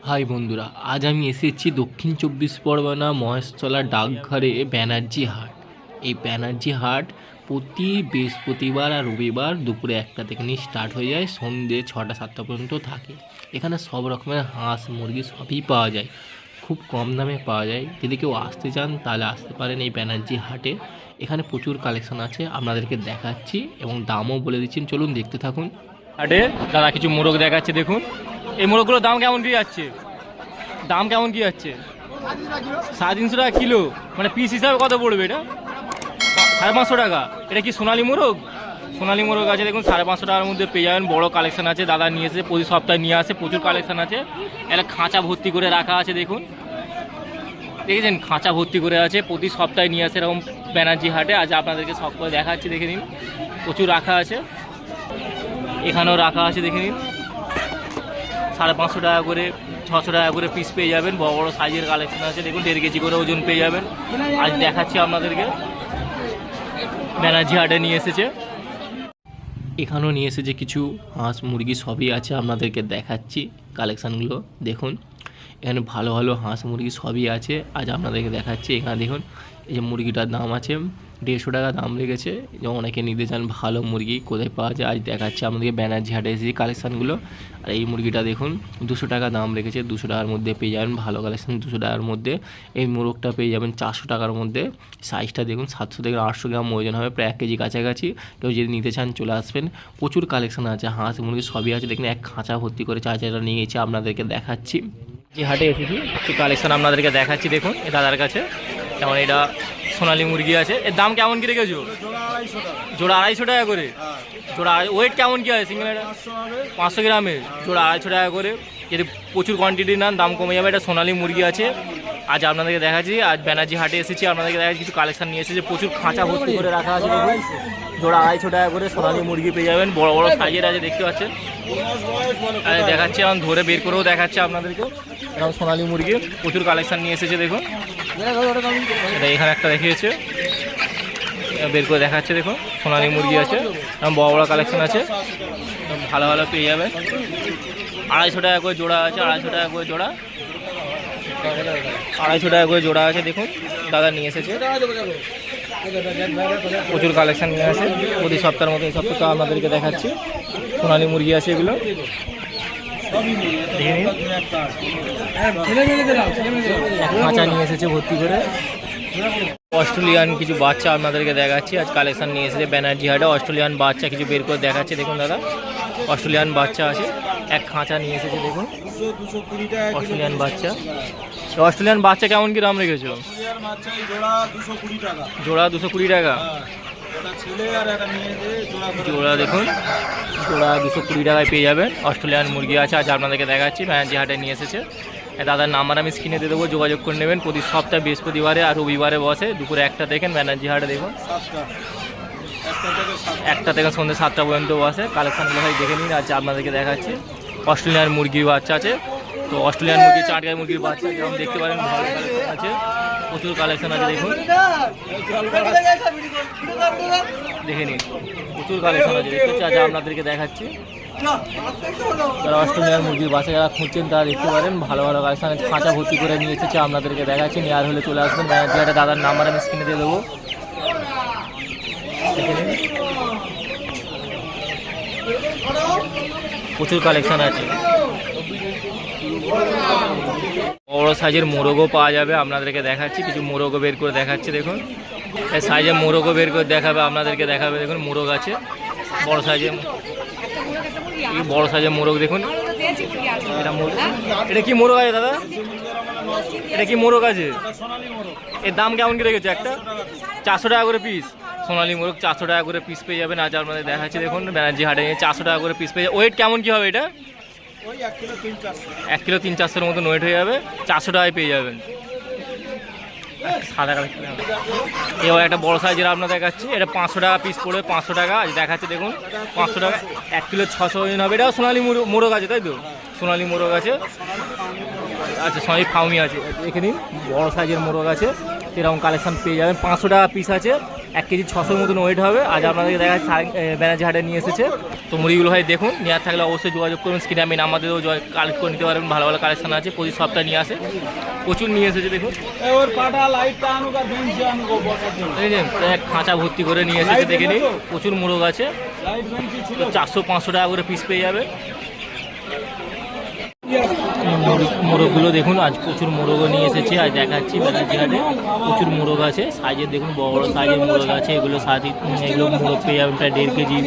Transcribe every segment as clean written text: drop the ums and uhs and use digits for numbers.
High বন্ধুরা, আজ আমি এসেছি দক্ষিণ চব্বিশ পরগনা মহেশতলা ডাকঘরে ব্যানার্জি হাট। এই ব্যানার্জি হাট প্রতি বৃহস্পতিবার আর রবিবার দুপুরে 1টা থেকে নিয়ে স্টার্ট হয়ে যায়, সন্ধ্যে 6টা 7টা পর্যন্ত থাকে। এখানে সব রকমের হাঁস মুরগি সবই পাওয়া যায়, খুব কম দামে পাওয়া যায়। যদি কেউ আসতে চান তাহলে আসতে পারেন এই ব্যানার্জি হাটে। এখানে প্রচুর কালেকশন আছে, আপনাদেরকে দেখাচ্ছি এবং দামও বলে দিচ্ছি, চলুন দেখতে থাকুন। হাটে দাদা কিছু মোরগ দেখাচ্ছে, দেখুন এই মোরগগুলোর দাম কেমন কি যাচ্ছে? দাম কেমন কি যাচ্ছে? 350 টাকা কিলো, মানে পিস হিসাবে কত পড়বে এটা? 550 টাকা। এটা কি সোনালী মোরগ? সোনালী মোরগ আছে দেখুন, 550 টাকার মধ্যে পেয়ে যাবেন। বড় কালেকশন আছে, দাদা নিয়ে এসে প্রতি সপ্তাহে নিয়ে আসে, প্রচুর কালেকশন আছে। একটা খাঁচা ভর্তি করে রাখা আছে, দেখুন দেখেছেন, খাঁচা ভর্তি করে আছে, প্রতি সপ্তাহে নিয়ে আসে এরকম ব্যানার্জি হাটে। আজ আপনাদেরকে সব করে দেখাচ্ছি, দেখে নিন প্রচুর রাখা আছে। এখানেও রাখা আছে, দেখে নিন 550 টাকা করে, 600 টাকা করে পিস পেয়ে যাবেন। বড় বড় সাইজের কালেকশন আছে, দেখুন 1.5 কেজি করে ওজন পেয়ে যাবেন। আজ দেখাচ্ছি আপনাদেরকে, ব্যানার্জি হাটে নিয়ে এসেছে। এখানেও নিয়ে এসেছে কিছু হাঁস মুরগি সবই আছে, আপনাদেরকে দেখাচ্ছি কালেকশানগুলো দেখুন। এখানে ভালো ভালো হাঁস মুরগি সবই আছে, আজ আপনাদেরকে দেখাচ্ছি। এখানে দেখুন, এই যে মুরগিটার দাম আছে 150 টাকা দাম রেখেছে। যে অনেকে নিতে চান ভালো মুরগি কোথায় পাওয়া যায়, আজ দেখাচ্ছি আপনাদেরকে ব্যানার্জি হাটে এসেছি কালেকশানগুলো। আর এই মুরগিটা দেখুন 200 টাকা দাম রেখেছে, 200 টাকার মধ্যে পেয়ে যাবেন ভালো কালেকশান। 200 টাকার মধ্যে এই মোরগটা পেয়ে যাবেন 400 টাকার মধ্যে। সাইজটা দেখুন 700 থেকে 800 গ্রাম ওজন হবে, প্রায় 1 কেজি কাছাকাছি। কেউ যদি নিতে চান চলে আসবেন, প্রচুর কালেকশান আছে, হাঁস মুরগি সবই আছে। দেখুন এক খাঁচা ভর্তি করে চাচারা নিয়ে গেছে, আপনাদেরকে দেখাচ্ছি। যে হাটে এসেছি কিছু কালেকশন আপনাদেরকে দেখাচ্ছি, দেখুন এ দাদার কাছে। যেমন এটা সোনালী মুরগি আছে, এর দাম কেমন কি রেখেছো? জোড়া 250 টাকা করে। জোড়া ওয়েট কেমন কি আছে? সিঙ্গেল এটা 500 গ্রামের, জোড়া 250 টাকা করে। যদি প্রচুর কোয়ান্টিটি নেন দাম কমে যাবে। এটা সোনালী মুরগি আছে, আজ আপনাদেরকে দেখাচ্ছি। আজ ব্যানার্জি হাটে এসেছি, আপনাদেরকে দেখাচ্ছি কিছু কালেকশন নিয়ে এসেছে, প্রচুর খাঁচা ভর্তি করে রাখা আছে। দেখুন জোড়া 250 টাকা করে সোনালী মুরগি পেয়ে যাবেন, বড় বড় সাইজের আছে, দেখতে পাচ্ছেন। দেখাচ্ছি এখন ধরে বের করেও দেখাচ্ছে আপনাদেরকে। এখন সোনালী মুরগির প্রচুর কালেকশন নিয়ে এসেছে, দেখুন এখানে একটা দেখিয়েছে, বের করে দেখাচ্ছে। দেখুন সোনালী মুরগি আছে, বড় বড় কালেকশন আছে, ভালো ভালো পেয়ে যাবেন। 250 টাকা করে জোড়া আছে, 250 টাকা করে জোড়া, 250 টাকা করে জোড়া আছে। দেখুন দাদা নিয়ে এসেছে, প্রচুর কালেকশন নিয়ে আসে প্রতি সপ্তাহের মতো। এই সপ্তাহ আপনাদেরকে দেখাচ্ছি সোনালী মুরগি আছে, এগুলো দেখে নিন। খাঁচা নিয়ে এসেছে ভর্তি করে। অস্ট্রেলিয়ান কিছু বাচ্চা আপনাদেরকে দেখাচ্ছি, আজ কালেকশন নিয়ে এসেছে ব্যানার্জি হাটে। অস্ট্রেলিয়ান বাচ্চা কিছু বের করে দেখাচ্ছে, দেখুন দাদা অস্ট্রেলিয়ান বাচ্চা আছে, এক খাঁচা নিয়ে এসেছে। দেখুন অস্ট্রেলিয়ান বাচ্চা। অস্ট্রেলিয়ান বাচ্চা কেমন কি দাম রেখেছো? জোড়া 220 টাকা। জোড়া দেখুন, জোড়া 220 টাকায় পেয়ে যাবেন। অস্ট্রেলিয়ান মুরগি আছে, আজ আপনাদেরকে দেখাচ্ছি, ব্যানার্জি হাটে নিয়ে এসেছে। দাদার নাম্বার আমি স্ক্রিনে দিয়ে দেবো, যোগাযোগ করে নেবেন। প্রতি সপ্তাহে বৃহস্পতিবারে আর রবিবারে বসে, দুপুরে 1টা দেখেন ব্যানার্জি হাটে। দেখুন 1টা থেকে সন্ধ্যে 7টা পর্যন্ত বসে। কালেকশানগুলো ভাই দেখে নিন, আজ আপনাদেরকে দেখাচ্ছি। অস্ট্রেলিয়ান মুরগির বাচ্চা আছে, তো অস্ট্রেলিয়ান মুরগি, চাটগাঁই মুরগির বাচ্চা যেমন দেখতে পারেন, ভালো কালেকশন আছে, প্রচুর কালেকশন আছে। দেখুন দেখে নিন, প্রচুর কালেকশন আছে, দেখতে পাচ্ছি। আজ আপনাদেরকে দেখাচ্ছি, যারা অস্ট্রেলিয়ান মুরগির বাচ্চা যারা খুঁজছেন তারা দেখতে পারেন, ভালো ভালো কালেকশন আছে। খাঁচা ভর্তি করে নিয়ে এসেছে, আপনাদেরকে দেখাচ্ছি। নেওয়ার হলে চলে আসবেন ব্যানার্জি হাটে, দাদার নাম্বার আমি স্ক্রিনে দিয়ে দেবো, দেখে নিন। প্রচুর কালেকশন আছে, বড় সাইজের মোরগও পাওয়া যাবে, আপনাদেরকে দেখাচ্ছি। কিছু মোরগও বের করে দেখাচ্ছি, দেখুন এই সাইজের মোরগও বের করে দেখাবে, আপনাদেরকে দেখাবে। দেখুন মোরগ আছে বড় সাইজের, বড় সাইজের মোরগ দেখুন। এটা কি মোরগ আছে দাদা? এটা কি মোরগ আছে? এর দাম কেমন কি রেখেছে? একটা 400 টাকা করে পিস। সোনালী মোরগ 400 টাকা করে পিস পেয়ে যাবেন, আজ আপনাদের দেখাচ্ছি। দেখুন ব্যানার্জি হাটে 400 টাকা করে পিস পেয়ে যাবে। ওয়েট কেমন কি হবে এটা? 1 কিলো 300-400 মতন ওয়েট হয়ে যাবে, 400 টাকায় পেয়ে যাবেন। সাদা কালার এবার একটা বড় সাইজের আপনার দেখাচ্ছি, এটা 500 টাকা পিস পড়বে, 500 টাকা আজ দেখাচ্ছি। দেখুন 500 টাকা, 1 কিলো 600 ওজন হবে। এটাও সোনালী মোরগ আছে, তাই তো? সোনালী মোরগ আছে, আচ্ছা সোনালী ফাউমি আছে, দেখে নিন বড় সাইজের মোরগ আছে, এরকম কালেকশন পেয়ে যাবেন। 500 টাকা পিস আছে, 1 কেজি 600 মতন ওয়েট হবে। আজ আপনাদেরকে দেখাচ্ছি, ব্যানার্জি হাটে নিয়ে এসেছে। তো মুরগিগুলো ভাই দেখুন, নেওয়ার থাকলে অবশ্যই যোগাযোগ করুন, স্ক্রিনে আমি নাম্বারও কালেক্ট করে নিতে পারবেন। ভালো ভালো কালেকশন আছে, প্রতি সপ্তাহে নিয়ে আসে, প্রচুর নিয়ে এসেছে দেখুন। দেখেছেন এক খাঁচা ভর্তি করে নিয়ে এসেছে, দেখে নিন প্রচুর মোরগ আছে। তো 400-500 টাকা করে পিস পেয়ে যাবে। মোরগগুলো দেখুন, আজ প্রচুর মোরগও নিয়ে এসেছে, আজ দেখাচ্ছি ব্যানার্জি হাটে প্রচুর মোরগ আছে। সাইজের দেখুন বড় বড় সাইজের মোরগ আছে, এগুলো এগুলো মোরগ পেয়ে যাবেন প্রায় 1.5 কেজি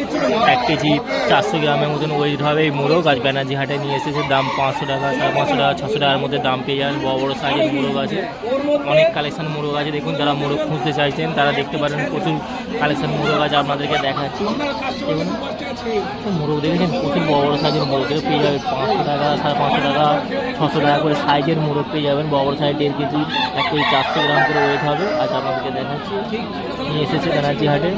1 কেজি 400 গ্রামের মতন ওয়েট হবে এই মোরগ। আজ ব্যানার্জি হাটে নিয়ে এসেছে, দাম 500 টাকা 550 টাকা 600 টাকার মধ্যে দাম পেয়ে যাবেন। বড় বড় সাইজের মোরগ আছে, অনেক কালেকশন মোরগ আছে দেখুন। যারা মোরগ খুঁজতে চাইছেন তারা দেখতে পারেন, প্রচুর কালেকশন মোরগ আছে, আপনাদেরকে দেখাচ্ছি। দেখুন মোরগ দেখেছেন, প্রচুর বড় বড় সাইজের মোরগ পেয়ে যাবেন 500 টাকা 550 টাকা 600 টাকা করে সাইজের মোরগ পেয়ে যাবেন। বড় বড় সাইজ 1.5 কেজি 1 কেজি 400 গ্রাম করে ওয়েট হবে। আজ আপনাদেরকে দেখাচ্ছি, নিয়ে এসেছে ব্যানার্জি হাটে।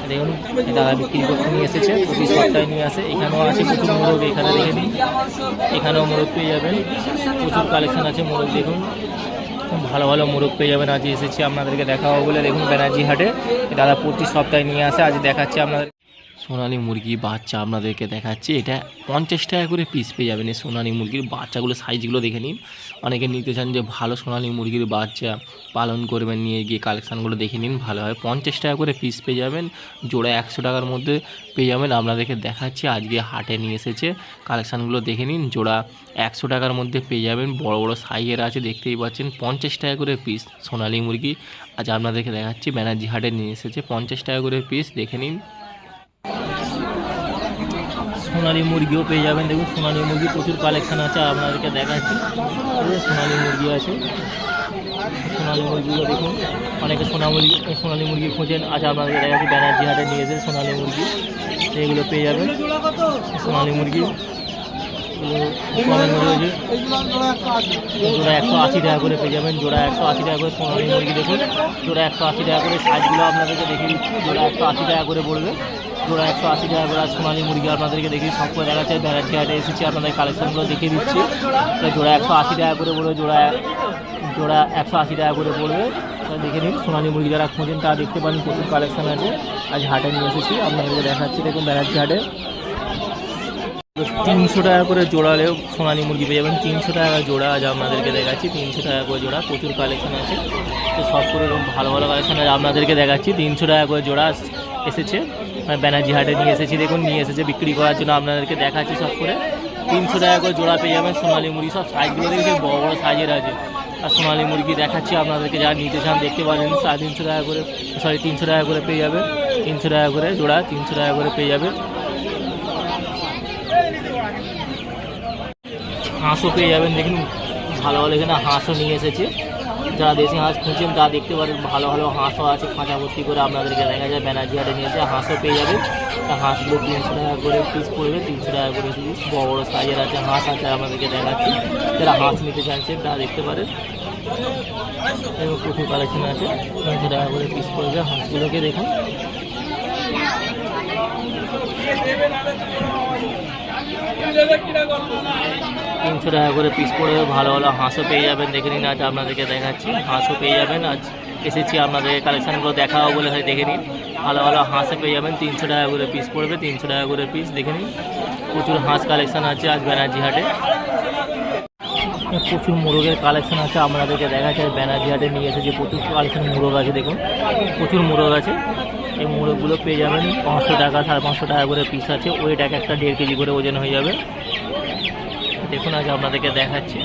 দেখুন দাদা বিক্রি করতে নিয়ে এসেছে, প্রতি সপ্তাহে নিয়ে আসে। এখানেও আছে প্রচুর মোরগ, এখানে দেখে নিন, এখানেও মোরগ পেয়ে যাবেন, প্রচুর কালেকশন আছে মোরগ। দেখুন ভালো ভালো মোরগ পেয়ে যাবেন। আজ এসেছি আপনাদেরকে দেখাবো বলে, দেখুন ব্যানার্জি হাটে দাদা প্রতি সপ্তাহে নিয়ে আসে। আজ দেখাচ্ছি আপনাদের সোনালী মুরগি বাচ্চা আপনাদেরকে দেখাচ্ছি। এটা 50 টাকা করে পিস পেয়ে যাবেন। এই সোনালী মুরগির বাচ্চাগুলো সাইজগুলো দেখে নিন। অনেকে নিতে চান যে ভালো সোনালী মুরগির বাচ্চা পালন করবেন, নিয়ে গিয়ে কালেকশানগুলো দেখে নিন, ভালো হয়। 50 টাকা করে পিস পেয়ে যাবেন, জোড়া 100 টাকার মধ্যে পেয়ে যাবেন। আপনাদেরকে দেখাচ্ছি, আজকে হাটে নিয়ে এসেছে, কালেকশানগুলো দেখে নিন। জোড়া 100 টাকার মধ্যে পেয়ে যাবেন, বড় বড় সাইজের আছে, দেখতেই পাচ্ছেন। 50 টাকা করে পিস সোনালী মুরগি আজ আপনাদেরকে দেখাচ্ছি, ব্যানার্জি হাটে নিয়ে এসেছে। 50 টাকা করে পিস, দেখে নিন। সোনালী মুরগিও পেয়ে যাবেন, দেখুন সোনালী মুরগি প্রচুর কালেকশান আছে, আপনাদেরকে দেখাচ্ছি। সোনালী মুরগি আছে, সোনালী মুরগিগুলো দেখুন। অনেকে সোনালী মুরগি খোঁজেন, আজ আপনাদেরকে দেখাচ্ছি ব্যানার্জি হাটে নিয়ে এসে সোনালী মুরগি, এইগুলো পেয়ে যাবেন। সোনালী মুরগি জোড়া 180 টাকা করে পেয়ে যাবেন, জোড়া 180 টাকা করে সোনালী মুরগি দেখুন, জোড়া 180 টাকা করে। সাইজগুলো আপনাদেরকে দেখিয়ে দিচ্ছি, জোড়া 180 টাকা করে পড়বে, জোড়া 180 টাকা করে। আর সোনালী মুরগি আপনাদেরকে দেখি সব করে দেখাচ্ছে, ব্যানার্জি হাটে এসেছি, আপনাদের কালেকশনগুলো দেখিয়ে দিচ্ছি। জোড়া 180 টাকা করে পড়বে, জোড়া 180 টাকা করে পড়বে। দেখে নিন, সোনালী মুরগি যারা খোঁজেন তারা দেখতে পারেন, প্রচুর কালেকশন আছে। আজ হাটে নিয়ে এসেছি, আপনাদেরকে দেখাচ্ছি, দেখুন ব্যানার্জি হাটে 300 টাকা করে জোড়ালেও সোনালী মুরগি পেয়ে যাবেন। 300 টাকা জোড়া আজ আপনাদেরকে দেখাচ্ছি, 300 টাকা করে জোড়া, প্রচুর কালেকশন আছে। তো সব করে ভালো ভালো কালেকশন আছে আপনাদেরকে দেখাচ্ছি। 300 টাকা করে জোড়া এসেছে, ব্যানার্জি হাটে নিয়ে এসেছি, দেখুন নিয়ে এসেছে বিক্রি করার জন্য, আপনাদেরকে দেখাচ্ছি সব করে। 300 টাকা করে জোড়া পেয়ে যাবেন সোনালী মুরগি। সব সাইজগুলো দেখেছি বড় বড় সাইজের আছে। আর সোনালী মুরগি দেখাচ্ছি আপনাদেরকে, যারা নিতে চান দেখতে পারেন। 350 টাকা করে 300 টাকা করে পেয়ে যাবে, 300 টাকা করে জোড়া, 300 টাকা করে পেয়ে যাবে। হাঁসও পেয়ে যাবেন, দেখুন ভালো ভালো এখানে হাঁসও নিয়ে এসেছে। যারা দেশি হাঁস খুঁজছেন তারা দেখতে পারেন, ভালো ভালো হাঁসও আছে, খাঁচা ভর্তি করে আপনাদেরকে দেখা যায়। ব্যানার্জি হাটে নিয়ে এসে হাঁসও পেয়ে যাবে। তা হাঁসগুলো 300 টাকা করে পিস পড়বে, 300 টাকা করে পিস। বড় বড় সাইজের আছে, হাঁস আছে, আপনাদেরকে দেখাচ্ছি। যারা হাঁস নিতে চাইছেন তারা দেখতে পারেন, প্রচুর কালেকশন আছে। 300 টাকা করে পিস পড়বে, হাঁসগুলোকে দেখুন। 300 টাকা করে পিস পড়বে, ভালো ভালো হাঁসও পেয়ে যাবেন, দেখে নিন। আজ আপনাদেরকে দেখাচ্ছি, হাঁসও পেয়ে যাবেন। আজ এসেছি আপনাদের কালেকশানগুলো দেখাবো বলে, হয় দেখে নিন। ভালো ভালো হাঁসও পেয়ে যাবেন, 300 টাকা করে পিস পড়বে, 300 টাকা করে পিস, দেখে নিন। প্রচুর হাঁস কালেকশান আছে আজ ব্যানার্জি হাটে। প্রচুর মোরগের কালেকশান আছে, আপনাদেরকে দেখাচ্ছে। ব্যানার্জি হাটে নিয়ে এসেছি, প্রচুর কালেকশান মোরগ আছে, দেখুন প্রচুর মোরগ আছে। এই মোরগগুলো পেয়ে যাবেন 500 টাকা 550 টাকা করে পিস আছে। ওয়েট একটা 1.5 কেজি করে ওজন হয়ে যাবে। দেখুন আজ আপনাদেরকে দেখাচ্ছি,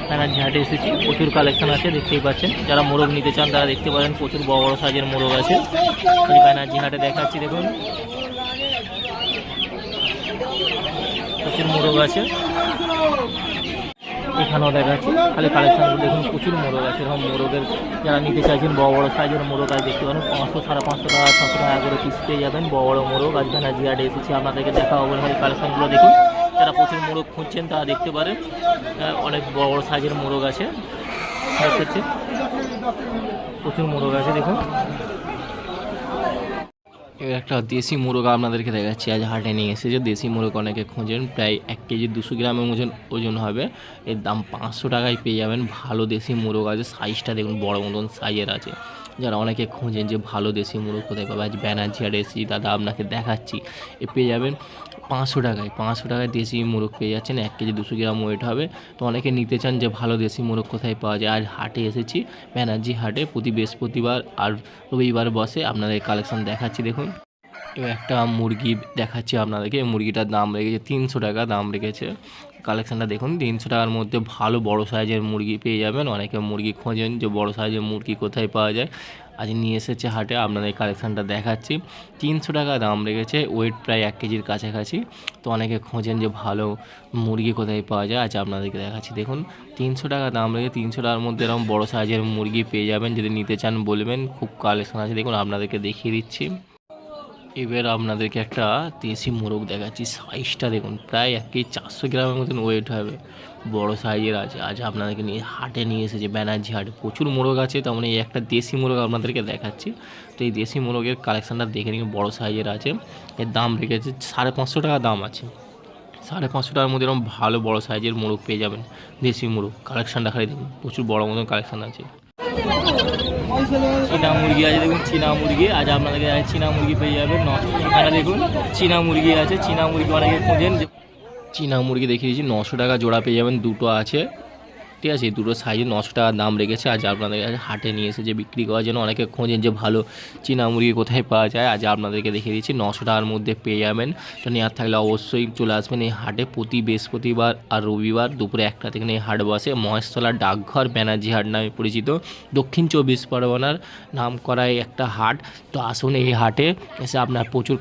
ব্যানার্জি হাটে এসেছি, প্রচুর কালেকশন আছে, দেখতেই পাচ্ছেন। যারা মোরগ নিতে চান তারা দেখতে পারেন, প্রচুর বড় বড় সাইজের মোরগ আছে। আজ ব্যানার্জি হাটে দেখাচ্ছি, দেখুন প্রচুর মোরগ আছে। এখানেও দেখাচ্ছি, খালি কালেকশানগুলো দেখুন, প্রচুর মোরগ আছে। এরকম মোরগের যারা নিতে চাইছেন, বড় বড় সাইজের মোরগ আজ দেখতে পারেন 500 550 টাকা 600 টাকা করে পিস পেয়ে যাবেন। বড় বড় মোরগ আজ ব্যানার্জি হাটে এসেছি, আপনাদেরকে দেখা হবে। খালি কালেকশানগুলো দেখুন, যারা প্রচুর মোরগ খুঁজছেন তারা দেখতে পারেন, অনেক বড় বড় সাইজের মোরগ আছে, দেখাচ্ছে প্রচুর মোরগ আছে, দেখুন। এবার একটা দেশি মোরগ আপনাদেরকে দেখাচ্ছি, আজ হাটে নিয়ে এসেছে। দেশি মোরগ অনেকে খোঁজেন, প্রায় 1 কেজি 200 গ্রামের ওজন হবে। এর দাম 500 টাকায় পেয়ে যাবেন। ভালো দেশি মোরগ আছে, সাইজটা দেখুন বড় মতন সাইজের আছে। যারা অনেকে খোঁজেন যে ভালো দেশি মুরগ কোথায় পাবে, আজ ব্যানার্জি হাটে এসেছি দাদা, আপনাকে দেখাচ্ছি। পেয়ে যাবেন 500 টাকায় দেশি মুরগ পেয়ে যাচ্ছেন। 1 কেজি 200 গ্রাম ওয়েট হবে। তো অনেকে নিতে চান যে ভালো দেশি মুরগ কোথায় পাওয়া যায়। আজ হাটে এসেছি, ব্যানার্জি হাটে প্রতি বৃহস্পতিবার আর রবিবার বসে। আপনাদের কালেকশন দেখাচ্ছি দেখুন। এবার একটা মুরগি দেখাচ্ছি আপনাদেরকে। মুরগিটার দাম রেখেছে 300 টাকা দাম রেখেছে। কালেকশানটা দেখুন, 300 টাকার মধ্যে ভালো বড় সাইজের মুরগি পেয়ে যাবেন। অনেকে মুরগি খোঁজেন যে বড় সাইজের মুরগি কোথায় পাওয়া যায়, আজ নিয়ে এসেছে হাটে। আপনাদের কালেকশানটা দেখাচ্ছি। 300 টাকা দাম রেখেছে, ওয়েট প্রায় 1 কেজির কাছাকাছি। তো অনেকে খোঁজেন যে ভালো মুরগি কোথায় পাওয়া যায়, আজ আপনাদেরকে দেখাচ্ছি দেখুন। 300 টাকা দাম রেখে 300 টাকার মধ্যে এরকম বড় সাইজের মুরগি পেয়ে যাবেন। যদি নিতে চান বলবেন, খুব কালেকশান আছে দেখুন, আপনাদেরকে দেখিয়ে দিচ্ছি। এবার আপনাদেরকে একটা দেশি মোরগ দেখাচ্ছি। সাইজটা দেখুন, প্রায় 1 কেজি 400 গ্রামের মতন ওয়েট হবে, বড় সাইজের আছে। আজ আপনাদেরকে নিয়ে হাটে নিয়ে এসেছে, ব্যানার্জি হাটে প্রচুর মোরগ আছে। তেমন এই একটা দেশি মোরগ আপনাদেরকে দেখাচ্ছি। তো এই দেশি মোরগের কালেকশানটা দেখে নিন, বড় সাইজের আছে। এর দাম রেখেছে 550 টাকা দাম আছে। 550 টাকার মধ্যে এরকম ভালো বড় সাইজের মোরগ পেয়ে যাবেন, দেশি মোরগ। কালেকশানটা খালি দেখুন, প্রচুর বড় মতন কালেকশান আছে। চীনা মুরগি আছে দেখুন, চীনা মুরগি আজ আপনাদেরকে চীনা মুরগি পেয়ে যাবেন। এখানে দেখুন চীনা মুরগি আছে। চীনা মুরগি অনেকে খোঁজেন, চীনা মুরগি দেখিয়ে দিয়েছি। 900 টাকা জোড়া পেয়ে যাবেন, দুটো আছে, ঠিক আছে। এই দুটো সাইজে 900 টাকা দাম রেখেছে। আজ আপনাদের কাছে হাটে নিয়ে এসেছে বিক্রি করার জন্য। অনেকে খোঁজেন যে ভালো চীনা মুরগি কোথায় পাওয়া যায়, আজ আপনাদেরকে দেখিয়ে দিচ্ছি। 900 টাকার মধ্যে পেয়ে যাবেন। তো নেওয়ার থাকলে অবশ্যই চলে আসবেন এই হাটে। প্রতি বৃহস্পতিবার আর রবিবার দুপুরে 1টা থেকে এই হাট বসে। মহেশতলা ডাকঘর ব্যানার্জি হাট নামে পরিচিত, দক্ষিণ 24 পরগনার নাম করা একটা হাট। তো আসুন এই হাটে এসে আপনার প্রচুর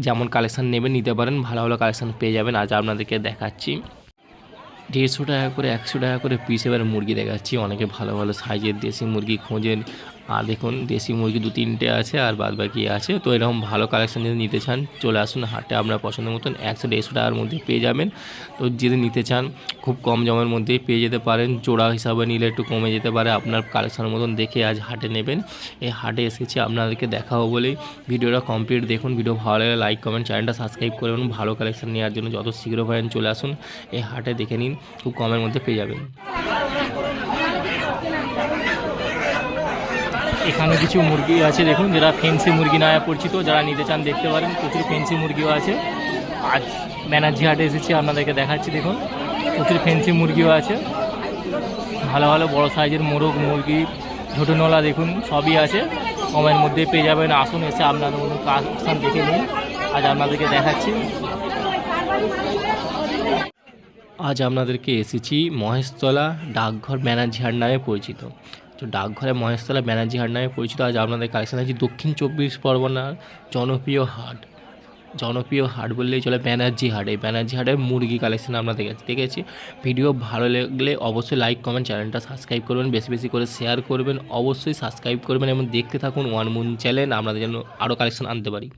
যেমন কালেকশান নেবেন নিতে পারেন, ভালো ভালো কালেকশান পেয়ে যাবেন। আজ আপনাদেরকে দেখাচ্ছি 150 টাকা করে 100 টাকা করে পিস এবার মুরগি দেখাচ্ছি। অনেকে ভালো ভালো সাইজের দেশি মুরগি খোঁজেন। আর দেখুন দেশি মুরগি 2-3টে আছে, আর বাদ বাকি আছে। তো এরকম ভালো কালেকশান যদি নিতে চান চলে আসুন হাটে, আপনার পছন্দ মতন 100-150 টাকার মধ্যে পেয়ে যাবেন। তো যদি নিতে চান খুব কম জমের মধ্যেই পেয়ে যেতে পারেন। জোড়া হিসাবে নিলে একটু কমে যেতে পারে, আপনার কালেকশানের মতন দেখে আজ হাটে নেবেন। এই হাটে এসেছি আপনাদেরকে দেখাবো বলেই ভিডিওটা কমপ্লিট দেখুন। ভিডিও ভালো লাগলে লাইক কমেন্ট, চ্যানেলটা সাবস্ক্রাইব করবেন। ভালো কালেকশান নেওয়ার জন্য যত শীঘ্র পারেন চলে আসুন এই হাটে, দেখে নিন, খুব কমের মধ্যে পেয়ে যাবেন। এখানে কিছু মুরগি আছে দেখুন, যারা ফেন্সি মুরগি নামে পরিচিত, যারা নিতে চান দেখতে পারেন। প্রচুর ফেন্সি মুরগিও আছে। আজ ব্যানার্জি হাটে এসেছি, আপনাদেরকে দেখাচ্ছি দেখুন। প্রচুর ফেন্সি মুরগিও আছে, ভালো ভালো বড় সাইজের মোরগ মুরগি, ছোটো নলা দেখুন, সবই আছে, কমের মধ্যে পেয়ে যাবেন। আসুন এসে আপনাদের মতন কালেকশন দেখে নিন। আজ আপনাদেরকে দেখাচ্ছি। আজ আপনাদেরকে এসেছি মহেশতলা ডাকঘর ব্যানার্জি হাট নামে পরিচিত। তো ডাকঘরে মহেশতলা ব্যানার্জি হাট নামে পরিচিত। আজ আপনাদের কালেকশন আছে দক্ষিণ 24 পরগনার জনপ্রিয় হাট বললেই চলে, ব্যানার্জি হাট। এই ব্যানার্জি হাটের মুরগি কালেকশন আপনাদের কাছে দেখেছি। ভিডিও ভালো লাগলে অবশ্যই লাইক কমেন্ট, চ্যানেলটা সাবস্ক্রাইব করবেন, বেশি বেশি করে শেয়ার করবেন, অবশ্যই সাবস্ক্রাইব করবেন এবং দেখতে থাকুন ওয়ান মুন চ্যানেল, আপনাদের জন্য আরও কালেকশন আনতে পারি।